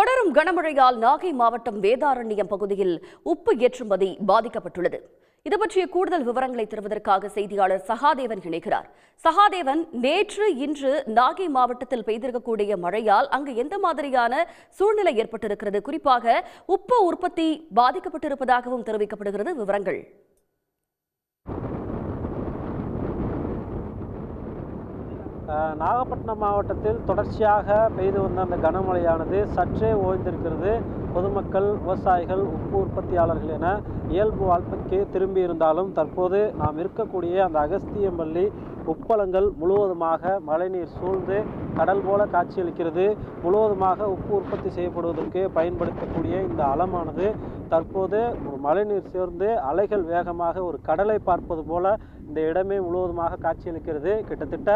தொடரும் கனமழையால் நாகை மாவட்டம் வேதாரண்யம் பகுதியில் உப்பு ஏற்றுமதி பாதிக்கப்பட்டுள்ளது. இது பற்றிய கூடுதல் விவரங்களை தருவதற்காக செய்தியாளர் சகாதேவன் இணைகிறார். சகாதேவன், நேற்று இன்று நாகை மாவட்டத்தில் பெய்திருக்கக்கூடிய மழையால் அங்கு எந்த மாதிரியான சூழ்நிலை ஏற்பட்டிருக்கிறது? குறிப்பாக உப்பு உற்பத்தி பாதிக்கப்பட்டிருப்பதாகவும் தெரிவிக்கப்படுகிறது. விவரங்கள். நாகப்பட்டினம் மாவட்டத்தில் தொடர்ச்சியாக பெய்து வந்த அந்த கனமழையானது சற்றே ஓய்ந்திருக்கிறது. பொதுமக்கள், விவசாயிகள், உப்பு உற்பத்தியாளர்கள் என இயல்பு வாழ்க்கைக்கு திரும்பி இருந்தாலும் தற்போது நாம் இருக்கக்கூடிய அந்த அகஸ்தியம்பள்ளி உப்பளங்கள் முழுவதுமாக மழைநீர் சூழ்ந்து கடல் போல காட்சியளிக்கிறது. முழுவதுமாக உப்பு உற்பத்தி செய்யப்படுவதற்கு பயன்படுத்தக்கூடிய இந்த அலமானது தற்போது மழைநீர் சேர்ந்து அலைகள் வேகமாக ஒரு கடலை பார்ப்பது போல இந்த இடமே முழுவதுமாக காட்சியளிக்கிறது. கிட்டத்தட்ட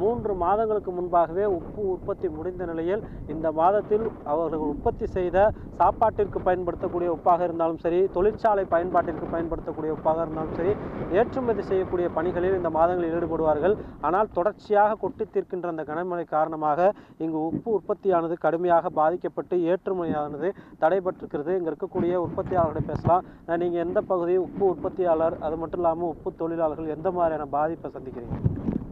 3 மாதங்களுக்கு முன்பாகவே உப்பு உற்பத்தி முடிந்த நிலையில் இந்த மாதத்தில் அவர்கள் உற்பத்தி செய்த சாப்பாட்டிற்கு பயன்படுத்தக்கூடிய உப்பாக இருந்தாலும் சரி, தொழிற்சாலை பயன்பாட்டிற்கு பயன்படுத்தக்கூடிய உப்பாக இருந்தாலும் சரி, ஏற்றுமதி செய்யக்கூடிய பணிகளில் இந்த மாதங்களில் ஈடுபடுவார்கள். ஆனால் தொடர்ச்சியாக கொட்டி தீர்க்கின்ற அந்த கனமழை காரணமாக இங்கு உப்பு உற்பத்தியானது கடுமையாக பாதிக்கப்பட்டு ஏற்றுமதியானது தடைபட்டிருக்கிறது. இங்கே இருக்கக்கூடிய உற்பத்தியாளர்களை பேசலாம். நீங்கள் எந்த பகுதி உப்பு உற்பத்தியாளர், அது மட்டும் இல்லாமல் உப்பு தொழிலாளர்கள் எந்த மாதிரியான பாதிப்பை சந்திக்கிறீங்க?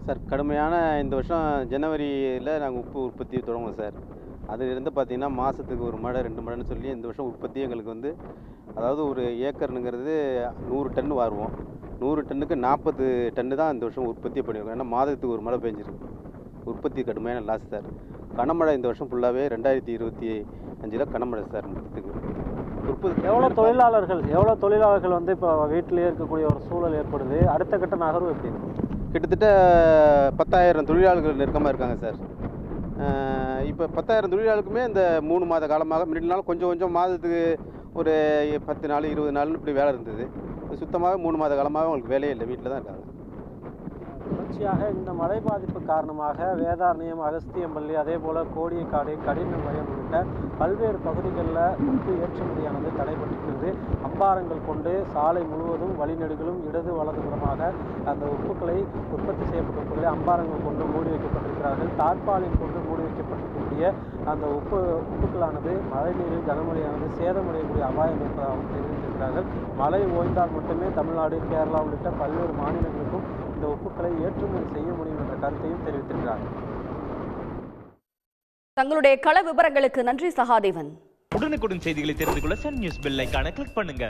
சார், கடுமையான இந்த வருஷம் ஜனவரியில் நாங்கள் உப்பு உற்பத்தி தொடங்குவோம் சார். அதிலிருந்து பார்த்திங்கன்னா மாதத்துக்கு 1 மழை 2 மழைன்னு சொல்லி இந்த வருஷம் உற்பத்தி எங்களுக்கு அதாவது ஒரு ஏக்கருங்கிறது 100 டன் வருவோம். 100 டன்னுக்கு 40 டன்னு தான் இந்த வருஷம் உற்பத்தி பண்ணியிருக்கோம். ஏன்னா மாதத்துக்கு 1 மழை பெஞ்சிருக்கு. உற்பத்தி கடுமையான லாஸ் சார். கனமழை இந்த வருஷம் ஃபுல்லாகவே 2025 கனமழை சார். உற்பத்தி எவ்வளோ தொழிலாளர்கள் இப்போ வீட்டிலேயே இருக்கக்கூடிய ஒரு சூழல் ஏற்படுது. அடுத்த கட்ட நகர்வு எப்படி? கிட்டத்தட்ட 10,000 தொழிலாளர்கள் நெருக்கமாக இருக்காங்க சார். இப்போ 10,000 தொழிலாளருக்குமே இந்த 3 மாத காலமாக, முன்னாடி நாள் கொஞ்சம் மாதத்துக்கு ஒரு 10 நாள் 20 நாள்னு இப்படி வேலை இருந்தது. சுத்தமாக 3 மாத காலமாக அவங்களுக்கு வேலையே இல்லை, வீட்டில் தான் இருக்காங்க. தொடர்ச்சியாக இந்த மழை பாதிப்பு காரணமாக வேதாரண்யம், அகஸ்தியம்பள்ளி, அதே போல் கோடியக்காடு, கடினமயம் உள்ளிட்ட பல்வேறு பகுதிகளில் உப்பு ஏற்றுமதியானது தடைபட்டிருக்கிறது. அம்பாரங்கள் கொண்டு சாலை முழுவதும் வழிநெடுகளும் இடது வலதுபுறமாக அந்த உப்புக்களை உற்பத்தி செய்யப்பட்டிருப்பதை அம்பாரங்கள் கொண்டு மூடி வைக்கப்பட்டிருக்கிறார்கள். தார்பாலின் கொண்டு மூடி வைக்கப்பட்டிருக்கக்கூடிய அந்த உப்புக்களானது மழைநீரில் கனமழையானது சேதமடையக்கூடிய அபாயம் இருப்பதாகவும் தெரிவித்திருக்கிறார்கள். மழை ஓய்ந்தால் மட்டுமே தமிழ்நாடு, கேரளா உள்ளிட்ட பல்வேறு மாநிலங்களுக்கும் இந்த உப்புக்களை ஏற்றுமதி செய்ய முடியும் என்ற கருத்தையும் தெரிவித்திருக்கிறார்கள். தங்களுடைய கள விவரங்களுக்கு நன்றி சகாதேவன். உடனுக்குடன் செய்திகளை தெரிந்து கொள்ள சன் நியூஸ் பெல் ஐகானை கிளிக் பண்ணுங்க.